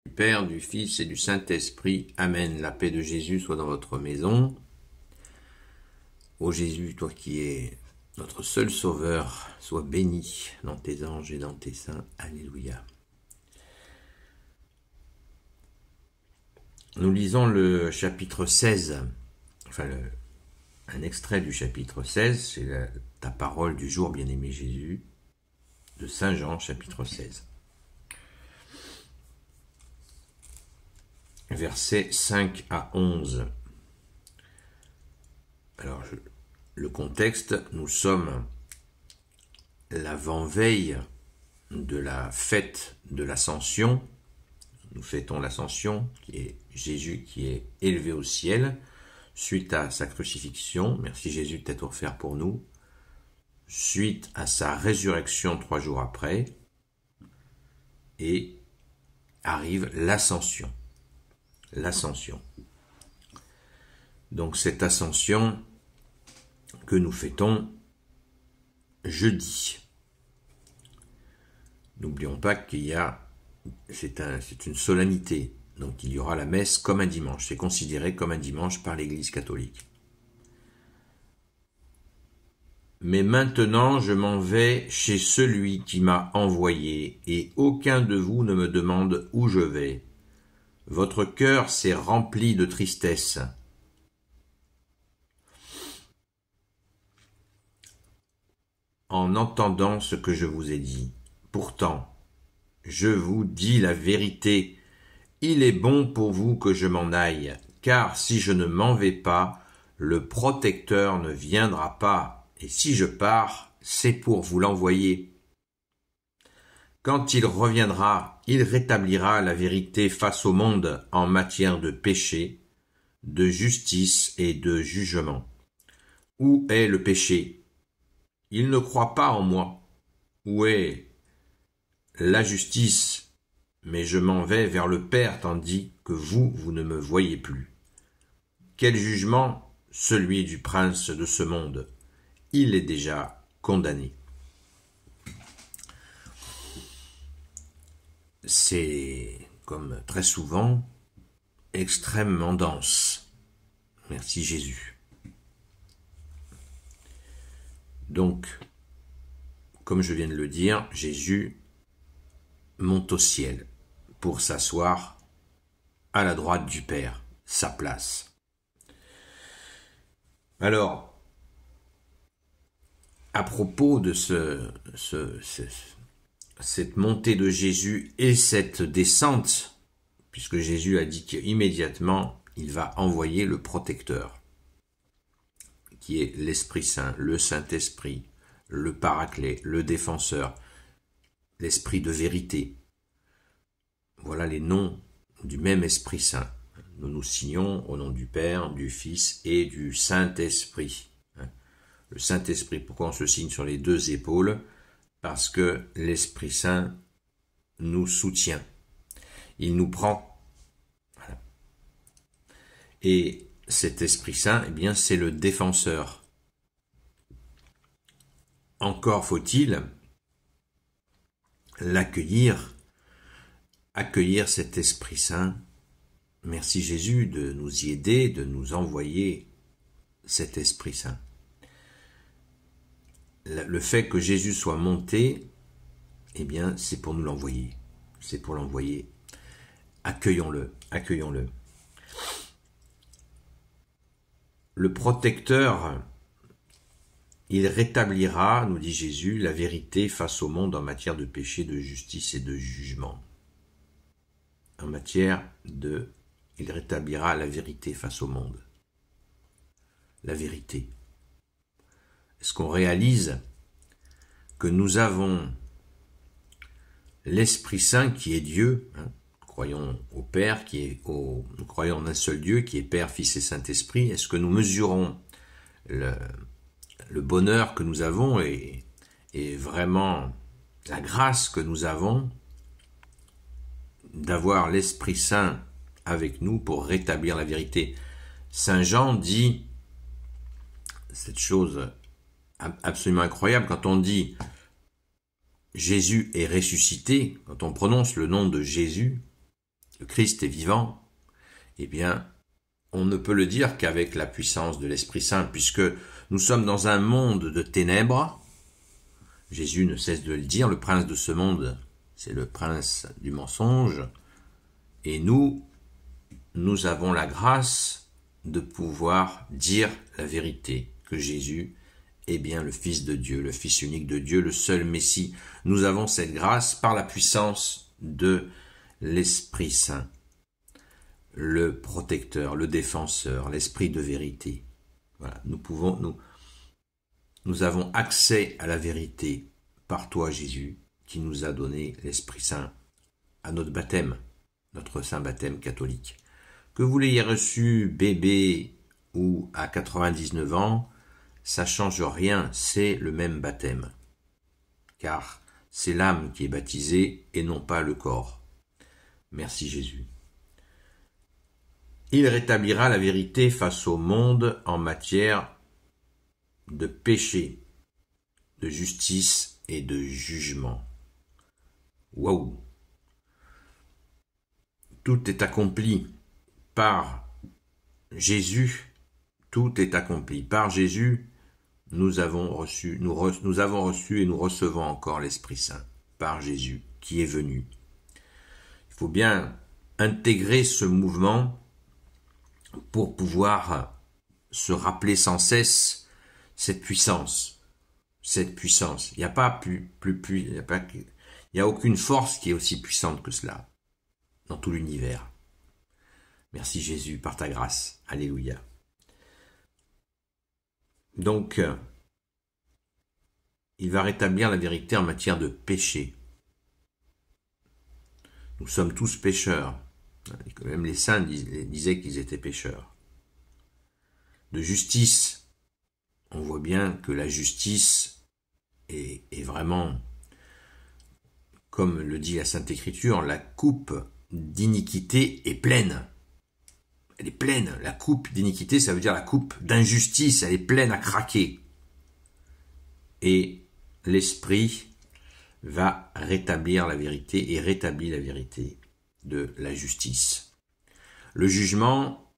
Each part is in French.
Du Père, du Fils et du Saint-Esprit. Amen. La paix de Jésus soit dans votre maison. Ô Jésus, toi qui es notre seul Sauveur, sois béni dans tes anges et dans tes saints. Alléluia. Nous lisons le chapitre 16, un extrait du chapitre 16, c'est ta parole du jour, bien-aimé Jésus, de Saint Jean, chapitre 16. Versets 5 à 11. Alors, le contexte, nous sommes l'avant-veille de la fête de l'Ascension. Nous fêtons l'Ascension, qui est Jésus qui est élevé au ciel, suite à sa crucifixion. Merci Jésus de t'être offert pour nous. Suite à sa résurrection 3 jours après. Et arrive l'Ascension. L'Ascension. Donc cette Ascension que nous fêtons jeudi. N'oublions pas c'est une solennité, donc il y aura la messe comme un dimanche, c'est considéré comme un dimanche par l'Église catholique. Mais maintenant je m'en vais chez celui qui m'a envoyé, et aucun de vous ne me demande où je vais. Votre cœur s'est rempli de tristesse. En entendant ce que je vous ai dit. Pourtant, je vous dis la vérité, il est bon pour vous que je m'en aille, car si je ne m'en vais pas, le protecteur ne viendra pas, et si je pars, c'est pour vous l'envoyer. Quand il reviendra, il rétablira la vérité face au monde en matière de péché, de justice et de jugement. Où est le péché? Il ne croit pas en moi. Où est la justice? Mais je m'en vais vers le Père, tandis que vous ne me voyez plus. Quel jugement? Celui du prince de ce monde. Il est déjà condamné. C'est, comme très souvent, extrêmement dense. Merci Jésus. Donc, comme je viens de le dire, Jésus monte au ciel pour s'asseoir à la droite du Père, sa place. Alors, à propos de cette montée de Jésus et cette descente, puisque Jésus a dit qu'immédiatement, il va envoyer le protecteur, qui est l'Esprit Saint, le Saint-Esprit, le Paraclet, le Défenseur, l'Esprit de vérité. Voilà les noms du même Esprit Saint. Nous nous signons au nom du Père, du Fils et du Saint-Esprit. Le Saint-Esprit, pourquoi on se signe sur les deux épaules? Parce que l'Esprit Saint nous soutient. Il nous prend. Voilà. Et cet Esprit Saint, eh bien, c'est le défenseur. Encore faut-il l'accueillir, accueillir cet Esprit Saint. Merci Jésus de nous y aider, de nous envoyer cet Esprit Saint. Le fait que Jésus soit monté, eh bien, c'est pour nous l'envoyer. C'est pour l'envoyer. Accueillons-le, accueillons-le. Le protecteur, il rétablira, nous dit Jésus, la vérité face au monde en matière de péché, de justice et de jugement. Il rétablira la vérité face au monde. La vérité. Est-ce qu'on réalise que nous avons l'Esprit Saint qui est Dieu, hein? Nous croyons au Père, nous croyons en un seul Dieu qui est Père, Fils et Saint-Esprit. Est-ce que nous mesurons le bonheur que nous avons et vraiment la grâce que nous avons d'avoir l'Esprit Saint avec nous pour rétablir la vérité? Saint Jean dit cette chose absolument incroyable quand on dit Jésus est ressuscité, quand on prononce le nom de Jésus, Christ est vivant, eh bien, on ne peut le dire qu'avec la puissance de l'Esprit Saint, puisque nous sommes dans un monde de ténèbres. Jésus ne cesse de le dire, le prince de ce monde, c'est le prince du mensonge, et nous avons la grâce de pouvoir dire la vérité, que Jésus est bien le Fils de Dieu, le Fils unique de Dieu, le seul Messie. Nous avons cette grâce par la puissance de l'Esprit Saint, le protecteur, le défenseur, l'Esprit de vérité. Voilà, nous avons accès à la vérité par toi, Jésus, qui nous a donné l'Esprit Saint à notre baptême, notre saint baptême catholique. Que vous l'ayez reçu bébé ou à 99 ans, ça change rien, c'est le même baptême. Car c'est l'âme qui est baptisée et non pas le corps. Merci Jésus. Il rétablira la vérité face au monde en matière de péché, de justice et de jugement. Waouh! Tout est accompli par Jésus. Tout est accompli par Jésus. Nous avons reçu et nous recevons encore l'Esprit Saint par Jésus qui est venu. Il faut bien intégrer ce mouvement pour pouvoir se rappeler sans cesse cette puissance. Cette puissance. Il n'y a pas il n'y a aucune force qui est aussi puissante que cela dans tout l'univers. Merci Jésus par ta grâce. Alléluia. Donc, il va rétablir la vérité en matière de péché. Nous sommes tous pécheurs. Même les saints disaient qu'ils étaient pécheurs. De justice. On voit bien que la justice est vraiment, comme le dit la Sainte Écriture, la coupe d'iniquité est pleine. Elle est pleine. La coupe d'iniquité, ça veut dire la coupe d'injustice. Elle est pleine à craquer. Et l'Esprit va rétablir la vérité et rétablit la vérité de la justice. Le jugement,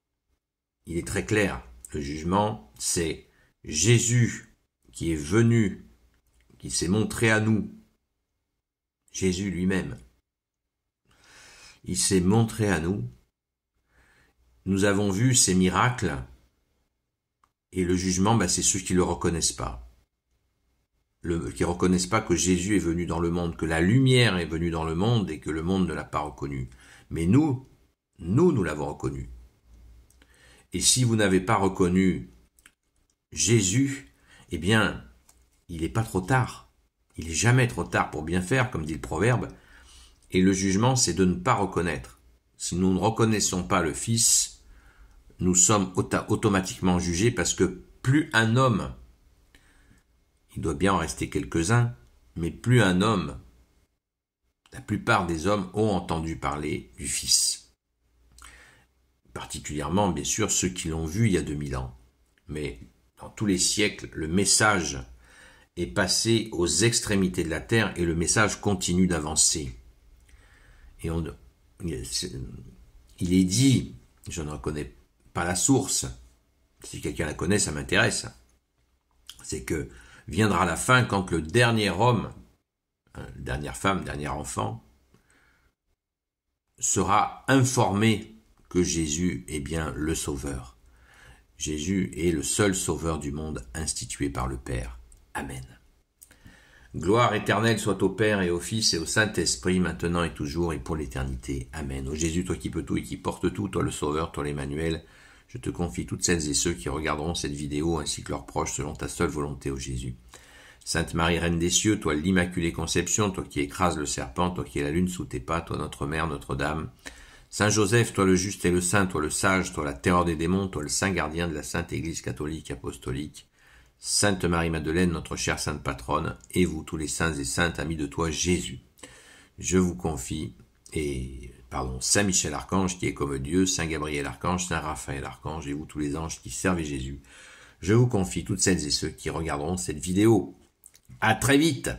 il est très clair. Le jugement, c'est Jésus qui est venu, qui s'est montré à nous. Jésus lui-même. Il s'est montré à nous. Nous avons vu ces miracles, et le jugement, c'est ceux qui ne le reconnaissent pas. Qui ne reconnaissent pas que Jésus est venu dans le monde, que la lumière est venue dans le monde et que le monde ne l'a pas reconnu. Mais nous l'avons reconnu. Et si vous n'avez pas reconnu Jésus, eh bien, il n'est pas trop tard. Il n'est jamais trop tard pour bien faire, comme dit le proverbe. Et le jugement, c'est de ne pas reconnaître. Si nous ne reconnaissons pas le Fils, nous sommes automatiquement jugés parce que plus un homme, il doit bien en rester quelques-uns, mais plus un homme, la plupart des hommes ont entendu parler du Fils. Particulièrement, bien sûr, ceux qui l'ont vu il y a 2000 ans. Mais dans tous les siècles, le message est passé aux extrémités de la terre et le message continue d'avancer. Et il est dit, je ne reconnais pas la source, si quelqu'un la connaît, ça m'intéresse, c'est que viendra la fin quand le dernier homme, dernière femme, dernier enfant, sera informé que Jésus est bien le Sauveur. Jésus est le seul Sauveur du monde institué par le Père. Amen. Gloire éternelle soit au Père et au Fils et au Saint-Esprit, maintenant et toujours et pour l'éternité. Amen. Ô Jésus, toi qui peux tout et qui portes tout, toi le Sauveur, toi l'Emmanuel, je te confie toutes celles et ceux qui regarderont cette vidéo ainsi que leurs proches selon ta seule volonté, ô Jésus. Sainte Marie, Reine des cieux, toi l'Immaculée Conception, toi qui écrases le serpent, toi qui es la lune sous tes pas, toi notre Mère, Notre-Dame. Saint Joseph, toi le juste et le saint, toi le sage, toi la terreur des démons, toi le saint gardien de la Sainte Église catholique apostolique. Sainte Marie-Madeleine, notre chère sainte patronne, et vous tous les saints et saintes amis de toi, Jésus. Je vous confie, Saint Michel Archange qui est comme Dieu, Saint Gabriel Archange, Saint Raphaël Archange, et vous tous les anges qui servent Jésus. Je vous confie toutes celles et ceux qui regarderont cette vidéo. À très vite!